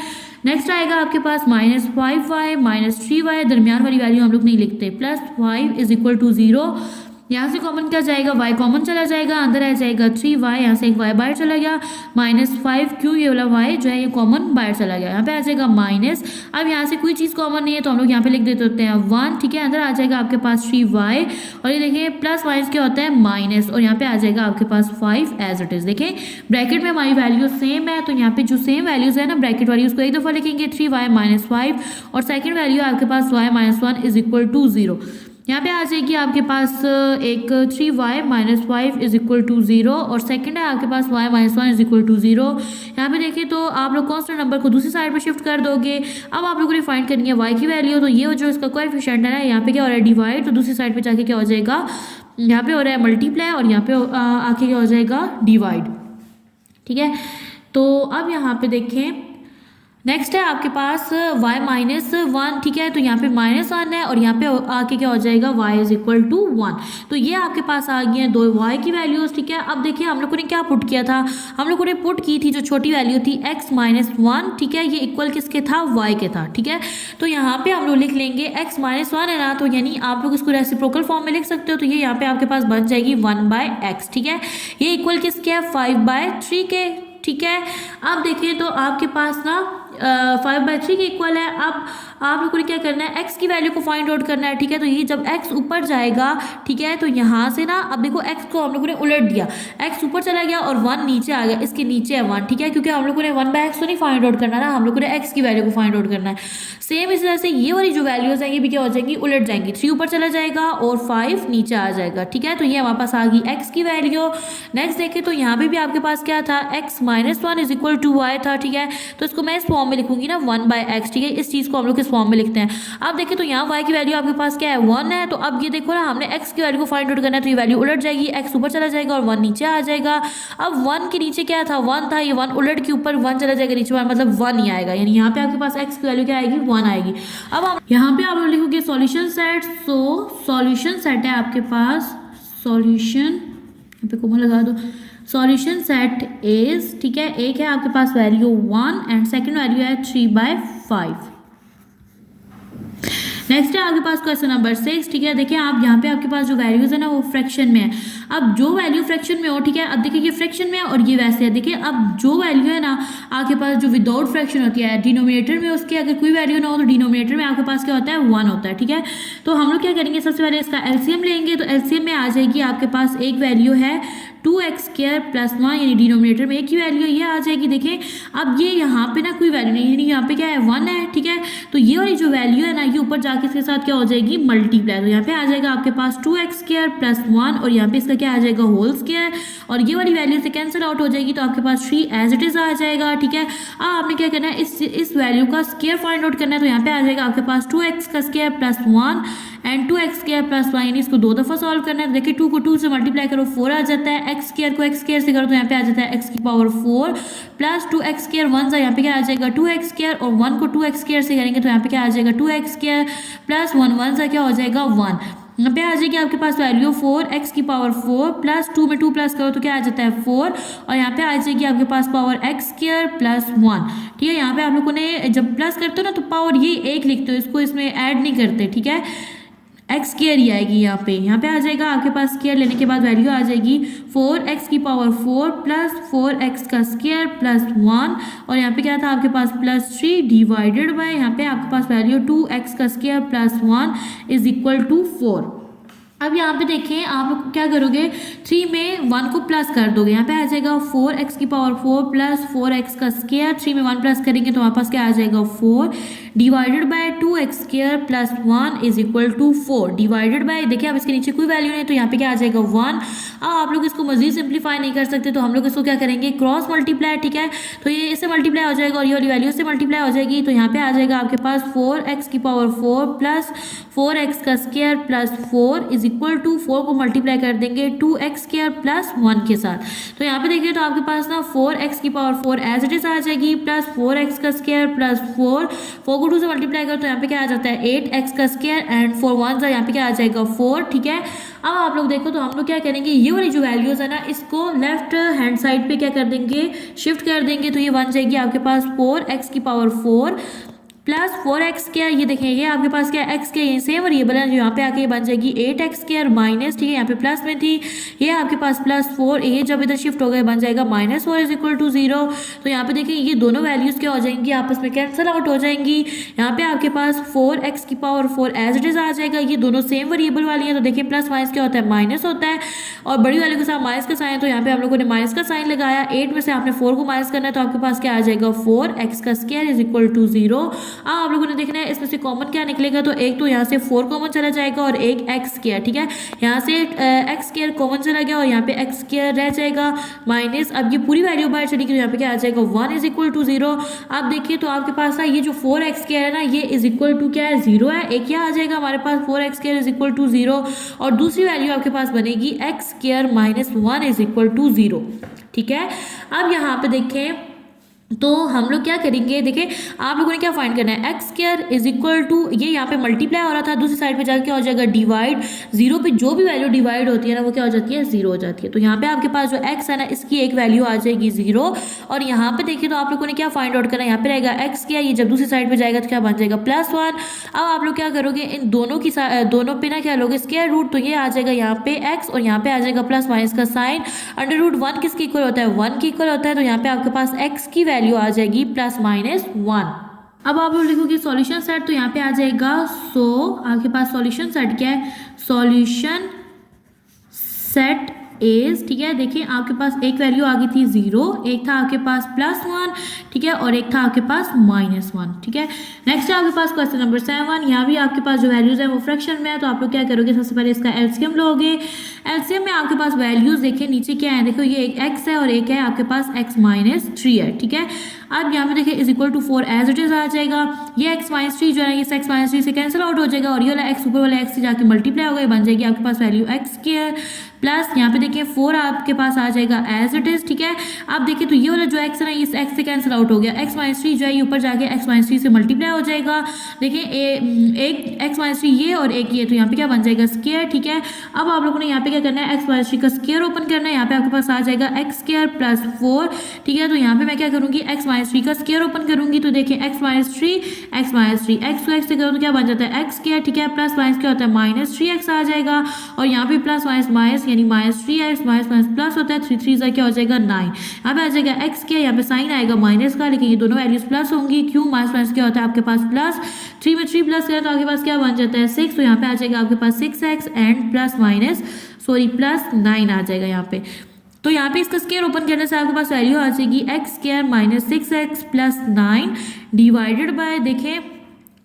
नेक्स्ट आएगा आपके पास -5y -3y, दरमियान वाली वैल्यू हम लोग नहीं लिखते, +5 इज इक्वल टू 0। यहाँ से कॉमन क्या जाएगा y कॉमन चला जाएगा, अंदर आ जाएगा 3y, यहाँ से एक y बाहर चला गया, -5 क्यों ये वाला y जो है ये कॉमन बाहर चला गया, यहाँ पे आ जाएगा माइनस। अब यहाँ से कोई चीज़ कॉमन नहीं है तो हम लोग यहाँ पे लिख देते होते हैं 1, ठीक है। अंदर आ जाएगा आपके पास 3y और ये देखिए प्लस माइनस क्या होता है माइनस, और यहाँ पे आ जाएगा आपके पास 5 एज इट इज़। देखिए ब्रैकेट में हमारी वैल्यू सेम है तो यहाँ पे जो सेम वैल्यूज है ना ब्रैकेट वाली उसको एक दफ़ा लिखेंगे 3y -5 और सेकेंड वैल्यू आपके पास y -1 इज इक्वल टू 0। यहाँ पे आ जाएगी आपके पास एक 3y -5 इज इक्वल टू 0 और सेकंड है आपके पास y -1 इज इक्वल टू 0। यहाँ पे देखिए तो आप लोग कांस्टेंट नंबर को दूसरी साइड पे शिफ्ट कर दोगे। अब आप लोगों ने फाइंड करनी है y की वैल्यू, तो ये जो इसका कोएफिशिएंट है ना यहाँ पे क्या हो रहा है डिवाइड, तो दूसरी साइड पे जाके क्या हो जाएगा, यहाँ पे हो रहा है मल्टीप्लाई और यहाँ पे आके क्या हो जाएगा डिवाइड, ठीक है। तो अब यहाँ पे देखें नेक्स्ट है आपके पास y -1, ठीक है। तो यहाँ पे -1 है और यहाँ पे आके क्या हो जाएगा y इज इक्वल टू 1। तो ये आपके पास आ गई है दो y की वैल्यूज, ठीक है। अब देखिए हम लोगों ने क्या पुट किया था, हम लोगों ने पुट की थी जो छोटी वैल्यू थी x -1, ठीक है। ये इक्वल किसके था y के था, ठीक है। तो यहाँ पे हम लोग लिख लेंगे x -1 है ना, तो यानी आप लोग इसको रेसिप्रोकल फॉर्म में लिख सकते हो। तो ये यहाँ पे आपके पास बन जाएगी 1/x, ठीक है। ये इक्वल किसके है 5/3 के, ठीक है। अब देखिए तो आपके पास ना 5/3 के इक्वल है। अब आप लोगों ने क्या करना है x की वैल्यू को फाइंड आउट करना है, ठीक है। तो ये जब x ऊपर जाएगा, ठीक है, तो यहाँ से ना अब देखो x को हम लोगों ने उलट दिया, x ऊपर चला गया और 1 नीचे आ गया, इसके नीचे है 1, ठीक है, क्योंकि हम लोगों ने 1/x तो नहीं फाइंड आउट करना ना, हम लोगों ने x की वैल्यू को फाइंड आउट करना है। सेम इस तरह से ये वाली जो वैल्यूज हैं ये भी क्या हो जाएंगी उलट जाएंगी, 3 ऊपर चला जाएगा और 5 नीचे आ जाएगा, ठीक है। तो ये हमारे पास आ गई x की वैल्यू। नेक्स्ट देखें तो यहाँ पे भी आपके पास क्या था x -1 is equal to y था, ठीक है। तो इसको मैं इस फॉर्म में लिखूंगी ना 1/x, ठीक है। इस चीज़ को हम लोग इस फॉर्म में लिखते हैं। अब देखिए तो यहाँ y की वैल्यू आपके पास क्या है 1 है। तो अब ये देखो ना हमने x की वैल्यू को फाइंड आउट करना है, तो ये वैल्यू उलट जाएगी, x ऊपर चला जाएगा और 1 नीचे आ जाएगा। अब 1 के नीचे क्या था 1 था, ये 1 उलट के ऊपर 1 चला जाएगा नीचे, मतलब 1 ही आएगा, यानी यहाँ पे आपके पास x की वैल्यू क्या आएगी 1 आएगी। अब हम यहाँ पे आप लोग लिखोगे solution set. So solution set है आपके पास, सॉल्यूशन यहाँ पे कोमा लगा दो, सॉल्यूशन सेट इज, ठीक है, एक है आपके पास वैल्यू 1 एंड सेकंड वैल्यू है 3/5। नेक्स्ट है आपके पास क्वेश्चन नंबर 6, ठीक है। देखिए आप यहाँ पे आपके पास जो वैल्यूज है ना वो फ्रैक्शन में है। अब जो वैल्यू फ्रैक्शन में हो, ठीक है, अब देखिए ये फ्रैक्शन में है और ये वैसे है। देखिए अब जो वैल्यू है ना आपके पास जो विदाउट फ्रैक्शन होती है, डिनोमिनेटर में उसके अगर कोई वैल्यू ना हो तो डिनोमिनेटर में आपके पास क्या होता है, 1 होता है, ठीक है। तो हम लोग क्या करेंगे, सबसे पहले इसका एलसीएम लेंगे। तो एलसीएम में आ जाएगी आपके पास एक वैल्यू है 2x² + 1, यानी डिनोमिनेटर में एक ही वैल्यू ये आ जाएगी। देखें अब ये यहाँ पे ना कोई वैल्यू नहीं, यानी यहाँ पे क्या है, 1 है, ठीक है। तो ये वाली जो वैल्यू है ना ये ऊपर जाके इसके साथ क्या हो जाएगी, मल्टीप्लाई। तो यहाँ पे आ जाएगा आपके पास 2x² + 1 और यहाँ पे इसका क्या आ जाएगा, होल स्क्वायर, और ये वाली वैल्यू से कैंसिल आउट हो जाएगी। तो आपके पास 3 एज इट इज आ जाएगा, ठीक है। अब आपने क्या करना है, इस वैल्यू का स्क्वायर फाइंड आउट करना है। तो यहाँ पे आ जाएगा आपके पास 2x² + 1 एंड 2x² + 1, यानी इसको 2 दफ़ा सॉल्व करना है। देखिए 2 को 2 से मल्टीप्लाई करो 4 आ जाता है, x² को x² से करो तो यहाँ पे आ जाता है x⁴ प्लस 2x² 1 सा यहाँ पे क्या आ जाएगा 2x² और 1 को 2x² से करेंगे तो यहाँ पे क्या आ जाएगा 2x² प्लस 1 1 सा क्या हो जाएगा 1। यहाँ पे आ जाएगी आपके पास वैल्यू 4 x⁴ प्लस 2 में 2 प्लस करो तो क्या आ जाता है 4, और यहाँ पे आ जाएगी आपके पास पावर x² + 1, ठीक है। यहाँ पे आप लोगों ने जब प्लस करते हो ना तो पावर ये 1 लिखते हो, इसको इसमें ऐड नहीं करते, ठीक है। x² ही आएगी यहाँ पे आ जाएगा आपके पास स्क्वायर लेने के बाद वैल्यू आ जाएगी 4x⁴ प्लस 4x का स्क्वायर प्लस 1, और यहाँ पे क्या था आपके पास +3 डिवाइडेड बाय यहाँ पे आपके पास वैल्यू 2x का स्क्वायर प्लस 1 = 4। अब यहाँ पे देखें आप लोग क्या करोगे, 3 में 1 को प्लस कर दोगे, यहाँ पे आ जाएगा 4x⁴ प्लस 4x का स्क्वायर, 3 में 1 प्लस करेंगे तो हमारे पास क्या आ जाएगा 4 divided bye 2x² + 1 = 4 divided bye, देखिए अब इसके नीचे कोई वैल्यू नहीं तो यहाँ पे क्या आ जाएगा 1। अब आप लोग इसको मजीद सिंप्लीफाई नहीं कर सकते तो हम लोग इसको क्या करेंगे, क्रॉस मल्टीप्लाई, ठीक है। तो ये इससे मल्टीप्लाई हो जाएगा और ये वाली वैल्यू से मल्टीप्लाई हो जाएगी। तो यहाँ पे आ जाएगा आपके पास 4x⁴ प्लस 4x का स्क्वायर प्लस 4 = 4 को मल्टीप्लाई कर देंगे 2x² + 1 के साथ। तो यहाँ पे देखिए तो आपके पास ना 4x⁴ एज इट इज आ जाएगी प्लस 4x का स्क्वायर प्लस 4 को 2 से मल्टीप्लाई करो तो यहाँ पे क्या आ जाता है 8x का स्क्वायर एंड 4 1 यहाँ पे क्या आ जाएगा 4, ठीक है। अब आप लोग देखो तो हम लोग क्या करेंगे, ये वाली जो वैल्यूज है ना इसको लेफ्ट हैंड साइड पे क्या कर देंगे, शिफ्ट कर देंगे। तो ये बन जाएगी आपके पास 4x⁴ प्लस 4x², ये देखें ये आपके पास क्या x के सेम वेरिएबल है, जो यहाँ पे आके ये बन जाएगी 8x² माइनस, ठीक है, यहाँ पे प्लस में थी, ये आपके पास +4, ये जब इधर शिफ्ट हो गए बन जाएगा -4 = 0। तो यहाँ पे देखिए ये दोनों वैल्यूज क्या हो जाएंगी, आपस में कैंसिल आउट हो जाएंगी। यहाँ पे आपके पास 4x⁴ एज इट इज आ जाएगा, ये दोनों सेम वेरिएबल वाली है। तो देखिए प्लस माइनस क्या होता है, माइनस होता है, और बड़ी वाले के साथ माइनस का साइन, तो यहाँ पे आप लोगों ने माइनस का साइन लगाया, 8 में से आपने 4 को माइनस करना है तो आपके पास क्या आ जाएगा 4x² = 0। आप लोगों ने देखना है इसमें से कॉमन क्या निकलेगा, तो एक तो यहाँ से 4 कॉमन चला जाएगा और एक x², ठीक है। यहाँ से x² कॉमन चला गया और यहाँ पे x² रह जाएगा माइनस, अब ये पूरी वैल्यू बाहर चली गई, यहाँ पे क्या आ जाएगा 1 = 0। अब देखिए तो आपके पास ये जो 4x² है ना ये = क्या है 0 है, एक क्या आ जाएगा हमारे पास 4x² = 0, और दूसरी वैल्यू आपके पास बनेगी x² - 1 = 0, ठीक है। अब यहाँ पे देखें तो हम लोग क्या करेंगे, देखिए आप लोगों ने क्या फाइंड करना है, x² = ये यहाँ पे मल्टीप्लाई हो रहा था, दूसरी साइड पे जाकर क्या हो जाएगा डिवाइड, 0 पे जो भी वैल्यू डिवाइड होती है ना वो क्या हो जाती है 0 हो जाती है। तो यहाँ पे आपके पास जो x है ना इसकी एक वैल्यू आ जाएगी 0, और यहाँ पे देखिए तो आप लोगों ने क्या फाइंड आउट करना है, यहाँ पे रहेगा x², ये जब दूसरी साइड पे जाएगा तो क्या बन जाएगा +1। अब आप लोग क्या करोगे, इन दोनों पे ना क्या लोगे स्क्वायर रूट, तो ये आ जाएगा यहाँ पे x और यहाँ पे आ जाएगा प्लस माइनस का साइन, √1 किसके इक्वल होता है 1 के इक्वल होता है। तो यहाँ पे आपके पास x की वैल्यू आ जाएगी +-1। अब आप लोग लिखोगे सॉल्यूशन सेट, तो यहाँ पे आ जाएगा आपके पास सॉल्यूशन सेट क्या है, सॉल्यूशन सेट एज, ठीक है। देखिए आपके पास एक वैल्यू आ गई थी 0, एक था आपके पास +1, ठीक है, और एक था आपके पास -1, ठीक है। नेक्स्ट है आपके पास क्वेश्चन नंबर 7, यहाँ भी आपके पास जो वैल्यूज है वो फ्रैक्शन में है। तो आप लोग क्या करोगे, सबसे पहले इसका एलसीएम लोगे। एलसीएम में आपके पास वैल्यूज देखिए नीचे क्या है, देखो ये एक x है और एक है आपके पास x - 3 है, ठीक है। अब यहाँ पे देखिए = 4 एज इट इज आ जाएगा, ये x - 3 जो है ये x - 3 से कैंसिल आउट हो जाएगा, और ये वाला x ऊपर वाला x से जाके मल्टीप्लाई हो गया, बन जाएगी आपके पास वैल्यू x² प्लस यहाँ पे देखिए 4 आपके पास आ जाएगा एज इट इज, ठीक है। अब देखिए तो ये वाला जो x है ना इस x से कैंसिल आउट हो गया, x - 3 जो है ये ऊपर जाके x - 3 से मल्टीप्लाई हो जाएगा। देखिए एक x - 3 ये और एक ये, तो यहाँ पे क्या बन जाएगा स्क्वायर, ठीक है। अब आप लोगों ने यहाँ पे क्या करना है, x - 3 का स्क्वायर ओपन करना है, यहाँ पे आपके पास आ जाएगा x² + 4, ठीक है। तो यहाँ पे मैं क्या करूँगी x - माइनस थ्री का स्क्वायर ओपन करूंगी तो देखिए x minus three, x minus three, x को एक्स से करो तो क्या बन जाता है एक्स स्क्वायर, ठीक है, प्लस माइनस क्या होता है माइनस थ्री एक्स आ जाएगा, और यहाँ पे प्लस माइनस माइनस यानी minus three x, minus minus plus होता है, थ्री थ्री सा क्या हो जाएगा 9, यहाँ पे आ जाएगा एक्स स्क्वायर, यहाँ पे साइन आएगा माइनस का, लेकिन ये दोनों वैल्यूज प्लस होंगी, क्यों माइनस माइनस क्या होता है आपके पास प्लस, थ्री में थ्री प्लस करें तो आपके पास क्या बन जाता है 6, तो यहाँ पे आ जाएगा आपके पास 6x and plus minus plus 9 आ जाएगा यहाँ पे। तो यहाँ पे इसका स्क्वायर ओपन करने से आपके पास वैल्यू आ जाएगी x square minus 6x plus 9 divided by, देखें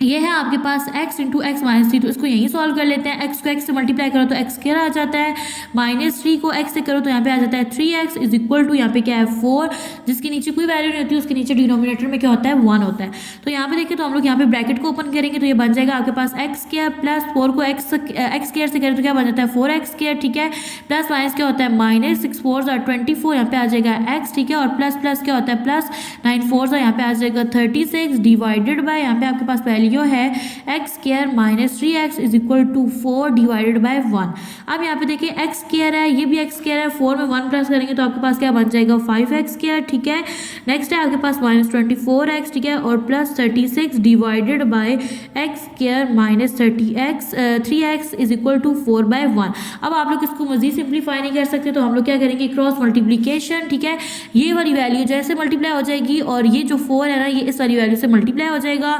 ये है आपके पास x into x minus three, तो इसको यहीं सॉल्व कर लेते हैं। x को x से मल्टीप्लाई करो तो एक्स स्क्वायर आ जाता है, माइनस थ्री को x से करो तो यहाँ पे आ जाता है 3x इज इक्वल टू यहाँ पे क्या है 4, जिसके नीचे कोई वैल्यू नहीं होती उसके नीचे डिनोमिनेटर में क्या होता है 1 होता है। तो यहाँ पे देखिए तो हम लोग यहाँ पे ब्रैकेट को ओपन करेंगे तो ये बन जाएगा आपके पास एक्स स्क्वायर प्लस 4 को एक्स स्क्वायर से करें तो क्या बन जाता है 4x स्क्वायर, ठीक है, प्लस माइनस क्या होता है माइनस 6 4 24, यहाँ पे आ जाएगा x, ठीक है, और प्लस प्लस क्या होता है प्लस 9 4 यहाँ पे आ जाएगा 36 डिवाइडेड बाय, यहाँ पे आपके पास वैल्यू है x square minus 3x is equal to 4 divided by 1। अब यहाँ पे देखिए एक्स स्क्वायर है, ये भी एक्स स्क्वायर है, 4 में 1 प्लस करेंगे तो आपके पास क्या बन जाएगा 5x स्क्वायर, ठीक है, नेक्स्ट है आपके पास माइनस 24x, ठीक है, और plus 36 divided by x square minus 3x is equal to 4 by 1। अब आप लोग इसको मजीद सिंप्लीफाई नहीं कर सकते तो हम लोग क्या करेंगे क्रॉस मल्टीप्लीकेशन, ठीक है, ये वाली वैल्यू जैसे मल्टीप्लाई हो जाएगी और ये जो 4 है ना ये इस वाली वैल्यू से मल्टीप्लाई हो जाएगा।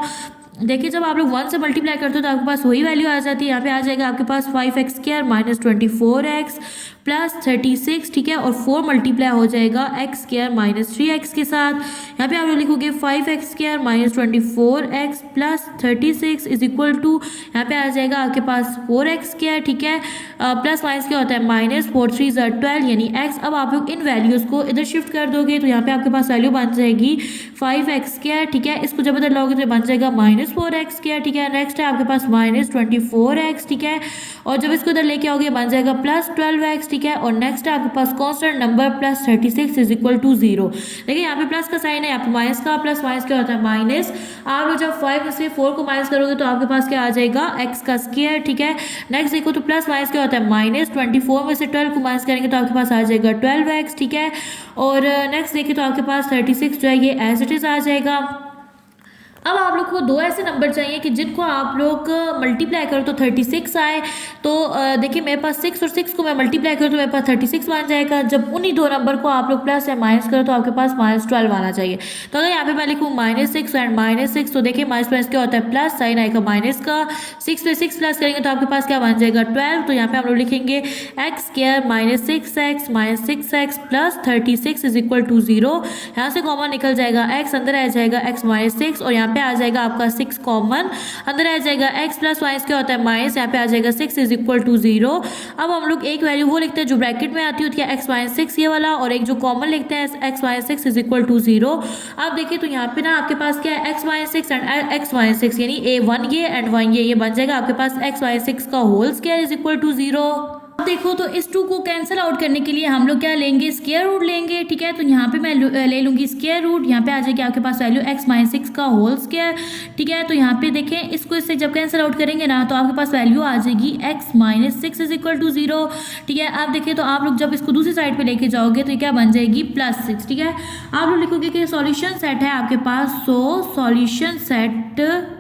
देखिए जब आप लोग 1 से मल्टीप्लाई करते हो तो आपके पास वही वैल्यू आ जाती है, यहाँ पे आ जाएगा आपके पास 5x square minus 24x plus 36, ठीक है, और 4 मल्टीप्लाई हो जाएगा एक्स स्क्वायर माइनस 3x के साथ। यहाँ पे आप लोग लिखोगे 5x square minus 24x plus 36 is equal to, यहाँ पे आ जाएगा आपके पास 4x स्क्वायर, ठीक है, प्लस माइनस क्या होता है माइनस 4 3 12 यानी x। अब आप लोग इन वैल्यूज़ को इधर शिफ्ट कर दोगे तो यहाँ पे आपके पास वैल्यू बन जाएगी 5x स्क्वायर, ठीक है, इसको जब इधर लाओगे तो बन जाएगा माइनस 4x स्क्वायर, ठीक है, नेक्स्ट है आपके पास माइनस 24x, ठीक है, और जब इसको इधर लेके आओगे बन जाएगा प्लस 12x, ठीक है, और नेक्स्ट है आपके पास constant number plus 36 is equal to 0। देखिए यहाँ पे प्लस का साइन है, यहाँ पे माइनस का, प्लस माइनस क्या होता है माइनस। आप लोग जब 5 में से 4 को माइनस करोगे तो आपके पास क्या आ जाएगा x का स्क्वायर, ठीक है, नेक्स्ट देखो तो प्लस माइनस क्या होता है माइनस, 24 में से 12 को माइनस करेंगे तो आपके पास आ जाएगा 12x, ठीक है, और नेक्स्ट देखिए तो आपके पास 36 जो है ये एज इट इज आ जाएगा। अब आप लोग को दो ऐसे नंबर चाहिए कि जिनको आप लोग मल्टीप्लाई करो तो 36 आए। तो देखिए मेरे पास 6 और 6 को मैं मल्टीप्लाई करूँ तो मेरे पास 36 बन जाएगा। जब उन्हीं दो नंबर को आप लोग प्लस या माइनस करो तो आपके पास -12 आना चाहिए। तो अगर यहाँ पे मैं लिखूँ -6 एंड -6 तो देखिए माइनस प्लस क्या होता है प्लस, साइन आएगा माइनस का, 6 पे 6 प्लस करेंगे तो आपके पास क्या बन जाएगा 12। तो यहाँ पे हम लोग लिखेंगे x square -6x -6x plus 36 is equal to 0। यहाँ से कॉमन निकल जाएगा x, अंदर आ जाएगा x -6 और यहाँ पे आ जाएगा आपका 6 कॉमन, अंदर आ जाएगा x प्लस माइनस क्या होता है माइनस, यहाँ पे आ जाएगा 6 इज इक्वल टू 0। अब हम लोग एक वैल्यू वो लिखते हैं जो ब्रैकेट में आती होती है x -6 ये वाला, और एक जो कॉमन लिखते हैं x -6 इज इक्वल टू 0। अब देखिए तो यहाँ पे ना आपके पास क्या है x -6 एंड x -6 यानी a1 ये एंड 1 ये बन जाएगा आपके पास x -6 का whole square is equal to 0। अब देखो तो इस 2 को कैंसिल आउट करने के लिए हम लोग क्या लेंगे स्क्वायर रूट लेंगे, ठीक है। तो यहाँ पे मैं ले लूँगी स्क्वायर रूट, यहाँ पे आ जाएगी आपके पास वैल्यू x -6 का होल स्क्वायर, ठीक है। तो यहाँ पे देखें इसको इससे जब कैंसिल आउट करेंगे ना तो आपके पास वैल्यू आ जाएगी x -6 इज इक्वल टू 0, ठीक है। आप देखिए तो आप लोग जब इसको दूसरी साइड पे लेके जाओगे तो क्या बन जाएगी +6, ठीक है। आप लोग लिखोगे कि सॉल्यूशन सेट है आपके पास, सो सॉल्यूशन सेट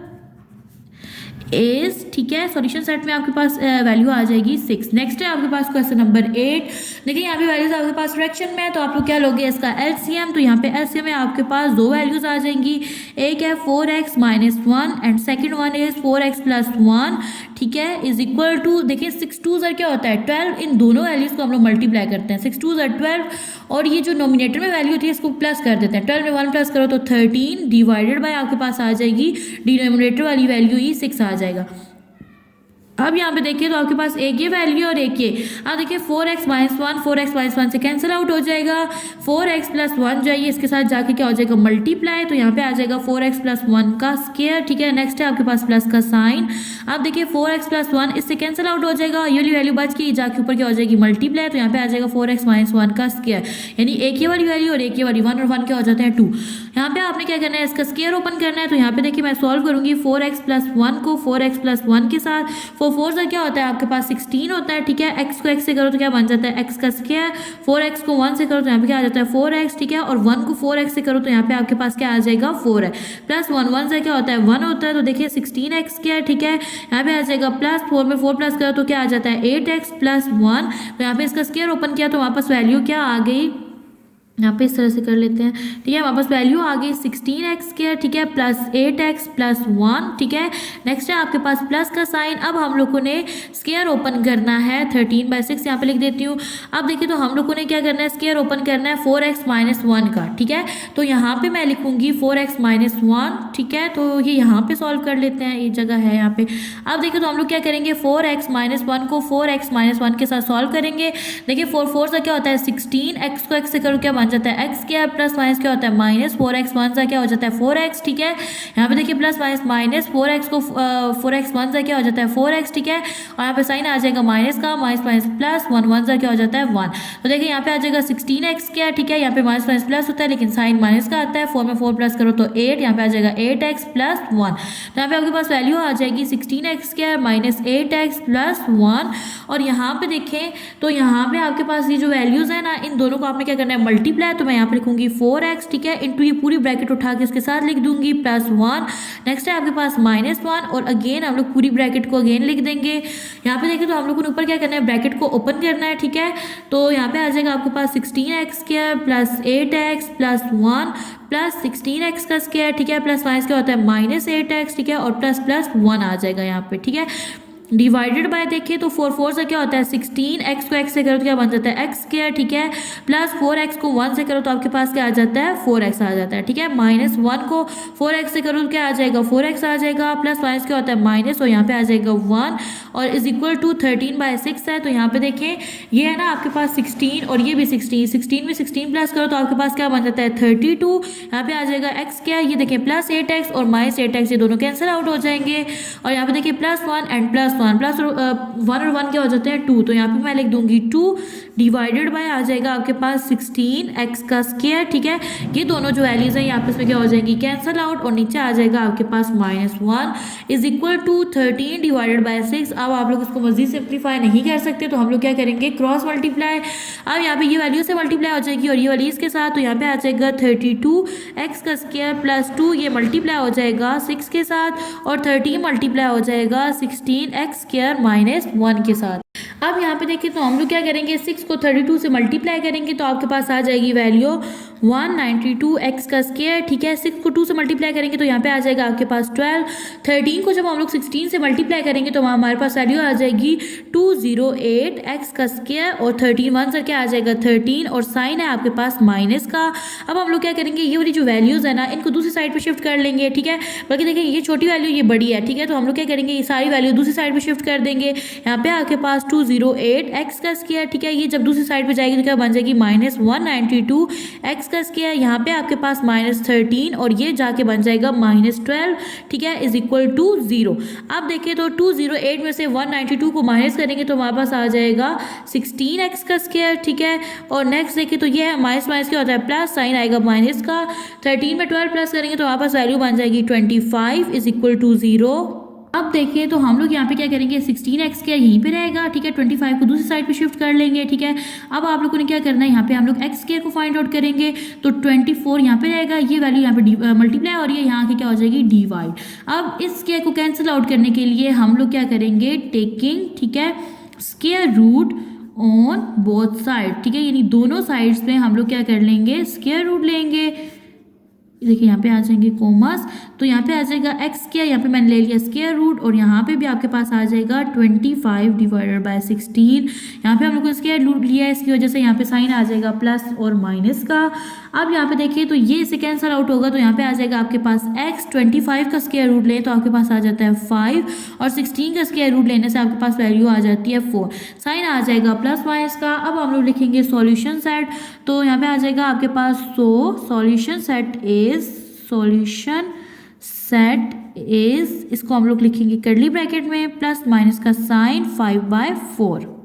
इज, ठीक है, सॉल्यूशन सेट में आपके पास वैल्यू आ जाएगी 6। नेक्स्ट है आपके पास क्वेश्चन नंबर 8। देखिए यहाँ पे वैल्यूज आपके पास फ्रैक्शन में है तो आप लोग क्या लोगे इसका एलसीएम। तो यहाँ पे एलसीएम में आपके पास दो वैल्यूज आ जाएंगी, एक है 4x -1 and second one is 4x + 1, ठीक है, इज इक्वल टू, देखिए 6 2 क्या होता है 12, इन दोनों वैल्यूज को हम लोग मल्टीप्लाई करते हैं, 6 2 12 और ये जो नोमिनेटर में वैल्यू होती है इसको प्लस कर देते हैं, 12 में 1 प्लस करो तो 13 डिवाइडेड बाय आपके पास आ जाएगी डिनोमिनेटर वाली वैल्यू ही 6 आ जाएगा। अब यहाँ पे देखिए तो आपके पास एक ये वैल्यू और एक ये, अब देखिए 4x -1 4x -1 से कैंसिल आउट हो जाएगा, 4x + 1 जाइए इसके साथ जाके क्या हो जाएगा मल्टीप्लाई, तो यहाँ पे आ जाएगा 4x + 1 का स्क्वायर, ठीक है। नेक्स्ट है आपके पास प्लस का साइन। अब देखिए 4x + 1 इससे कैंसिल आउट हो जाएगा, ये वाली वैल्यू बच के जाके ऊपर क्या हो जाएगी मल्टीप्लाई, तो यहाँ पे आ जाएगा 4x -1 का स्क्वायर, यानी एक ये वाली वैल्यू और एक ये वाली 1 और 1 क्या हो जाते हैं 2। यहाँ पे आपने क्या करना है, इसका स्क्वायर ओपन करना है। तो यहाँ पे देखिए मैं सॉल्व करूंगी 4x + 1 को 4x + 1 के साथ। 4 से क्या होता है आपके पास 16 होता है, ठीक है। x को x से करो तो क्या बन जाता है, x का स्क्वायर। 4x को 1 से करो तो यहाँ पे क्या आ जाता है 4x, ठीक है। और 1 को 4x से करो तो यहाँ पे आपके पास क्या आ जाएगा 4 है। +1 1 से क्या होता है 1 होता है, तो देखिए 16x², ठीक है। यहाँ पे आ जाएगा +4 में 4 प्लस करो तो क्या आ जाता है 8x + 1। तो यहाँ पे इसका स्क्वायर ओपन किया तो वापस वैल्यू क्या आ गई, यहाँ पे इस तरह से कर लेते हैं, ठीक है। वापस वैल्यू आ गई 16x², ठीक है, +8x + 1, ठीक है। नेक्स्ट है आपके पास प्लस का साइन। अब हम लोगों ने स्क्वायर ओपन करना है 13/6, यहाँ पे लिख देती हूँ। अब देखिए तो हम लोगों ने क्या करना है, स्क्वायर ओपन करना है 4x - 1 का, ठीक है। तो यहाँ पे मैं लिखूंगी 4x - 1, ठीक है। तो ये यहाँ पे सॉल्व कर लेते हैं, ये जगह है यहाँ पे। अब देखिए तो हम लोग क्या करेंगे, 4x - 1 को 4x - 1 के साथ सॉल्व करेंगे। देखिए 4 से क्या होता है 16, x को x से करो क्या जाता है x² + माइनस क्या होता है -4x, 1 से क्या हो जाता है 4x, ठीक है। यहाँ पे देखिए प्लस माइनस 4x को 4x 1 से क्या हो जाता है 4x, ठीक है। और यहाँ पे साइन आ जाएगा माइनस का, माइनस प्लस 1 1 से क्या हो जाता है 1। तो देखिए यहाँ पे आ जाएगा 16x², ठीक है। यहाँ पे माइनस प्लस होता है लेकिन साइन माइनस का आता है। 4 में 4 प्लस करो तो 8, यहाँ पे आ जाएगा 8x + 1। तो यहाँ पे आपके पास वैल्यू आ जाएगी 16x² - 8x + 1। और यहाँ पे देखें तो यहाँ पे आपके पास ये जो वैल्यूज है ना, इन दोनों को आपने क्या करना है मल्टीप्लाई। तो मैं यहाँ पे लिखूंगी 4x, ठीक है, इंटू ये पूरी ब्रैकेट उठा के इसके साथ लिख दूंगी +1। नेक्स्ट है आपके पास -1 और अगेन हम लोग पूरी ब्रैकेट को अगेन लिख देंगे। यहाँ पे देखिए तो हम लोग को ऊपर क्या करना है, ब्रैकेट को ओपन करना है, ठीक है। तो यहाँ पे आ जाएगा आपके पास 16x² + 8x + 1 + 16x का स्क्वायर, ठीक है, प्लस माइनस क्या होता है -8x, ठीक है। और प्लस 1 आ जाएगा यहाँ पे, ठीक है। डिवाइडेड बाय देखिए तो 4 से क्या होता है 16, x को x से करो तो क्या बन जाता है x², ठीक है। प्लस 4x को 1 से करो तो आपके पास क्या आ जाता है 4x आ जाता है, ठीक है। -1 को 4x से करो तो क्या आ जाएगा 4x आ जाएगा। प्लस माइनस क्या होता है माइनस, और यहाँ पे आ जाएगा 1 और = 13/6 है। तो यहाँ पे देखें ये है ना आपके पास 16 और ये भी 16 में 16 प्लस करो तो आपके पास क्या बन जाता है 32। यहाँ पे आ जाएगा x², ये देखिए +8x और -8x ये दोनों कैंसिल आउट हो जाएंगे। और यहाँ पे देखिए +1 एंड +1 प्लस 1 और 1 क्या हो जाते हैं 2। तो यहाँ पे मैं लिख दूंगी 2 डिवाइडेड बाय आ जाएगा आपके पास 16x का स्क्वायर, ठीक है। ये दोनों जो वैल्यूज हैं यहाँ पे इसमें क्या हो जाएंगी कैंसल आउट और नीचे आ जाएगा आपके पास -1 = 13 डिवाइडेड बाय 6। अब आप लोग इसको मजीद सिंप्लीफाई नहीं कर सकते तो हम लोग क्या करेंगे क्रॉस मल्टीप्लाई। अब यहाँ पे ये वैल्यू से मल्टीप्लाई हो जाएगी और ये वाली इसके साथ, तो यहाँ पे आ जाएगा 32x का स्क्वायर + 2 ये मल्टीप्लाई हो जाएगा 6 के साथ और 13 मल्टीप्लाई हो जाएगा 16x² - 1 के साथ। अब यहाँ पे देखिए तो हम लोग क्या करेंगे 6 को 32 से मल्टीप्लाई करेंगे तो आपके पास आ जाएगी वैल्यू 192x का स्क्वायर, ठीक है। 6 को 2 से मल्टीप्लाई करेंगे तो यहाँ पे आ जाएगा आपके पास 12। 13 को जब हम लोग 16 से मल्टीप्लाई करेंगे तो हमारे पास वैल्यू आ जाएगी 208x का स्क्वायर और 13 1 से क्या आ जाएगा 13 और साइन है आपके पास माइनस का। अब हम लोग क्या करेंगे ये वाली जो वैल्यूज है ना इनको दूसरी साइड पे शिफ्ट कर लेंगे, ठीक है। बाकी देखिए ये छोटी वैल्यू ये बड़ी है, ठीक है। तो हम लोग क्या करेंगे ये सारी वैल्यू दूसरी साइड पे शिफ्ट कर देंगे। यहाँ पे आपके पास 208x का स्क्वायर, ठीक है। ये जब दूसरी साइड पे जाएगी तो क्या बन जाएगी -192x का स्क्वायर। यहाँ पे आपके पास -13 और ये जाके बन जाएगा -12, ठीक है, = 0। अब देखिए तो 208 में से 192 को माइनस करेंगे तो हमारे पास आ जाएगा 16x का स्क्वायर, ठीक है। और नेक्स्ट देखिए तो ये है माइनस क्या होता है प्लस, साइन आएगा माइनस का। 13 में 12 प्लस करेंगे तो हमारे पास वैल्यू बन जाएगी 25 = 0। अब देखिए तो हम लोग यहाँ पे क्या करेंगे 16x² यहीं पे रहेगा, ठीक है। 25 को दूसरी साइड पे शिफ्ट कर लेंगे, ठीक है। अब आप लोगों ने क्या करना है यहाँ पे हम लोग x² को फाइंड आउट करेंगे तो 24 यहाँ पे रहेगा, ये वैल्यू यहाँ पे मल्टीप्लाई और ये यहाँ की क्या हो जाएगी डिवाइड। अब इस स्क्वायर को कैंसिल आउट करने के लिए हम लोग क्या करेंगे टेकिंग, ठीक है, square root on both side, ठीक है। यानी दोनों साइड्स में हम लोग क्या कर लेंगे स्क्वायर रूट लेंगे। देखिए यहाँ पे आ जाएंगे कॉमर्स, तो यहाँ पे आ जाएगा x², यहाँ पे मैंने ले लिया स्क्वायर रूट और यहाँ पे भी आपके पास आ जाएगा 25 डिवाइडेड बाय 16। यहाँ पे हम लोग को स्क्वायर रूट लिया है, इसकी वजह से यहाँ पे साइन आ जाएगा प्लस और माइनस का। अब यहाँ पे देखिए तो ये इसे कैंसिल आउट होगा तो यहाँ पे आ जाएगा आपके पास x। 25 का स्क्वायर रूट ले तो आपके पास आ जाता है 5 और 16 का स्क्वायर रूट लेने से आपके पास वैल्यू आ जाती है 4, साइन आ जाएगा प्लस माइनस का। अब हम लोग लिखेंगे सॉल्यूशन सेट, तो यहाँ पे आ जाएगा आपके पास सॉल्यूशन सेट इज इसको हम लोग लिखेंगे कर्ली ब्रैकेट में प्लस माइनस का साइन 5/4।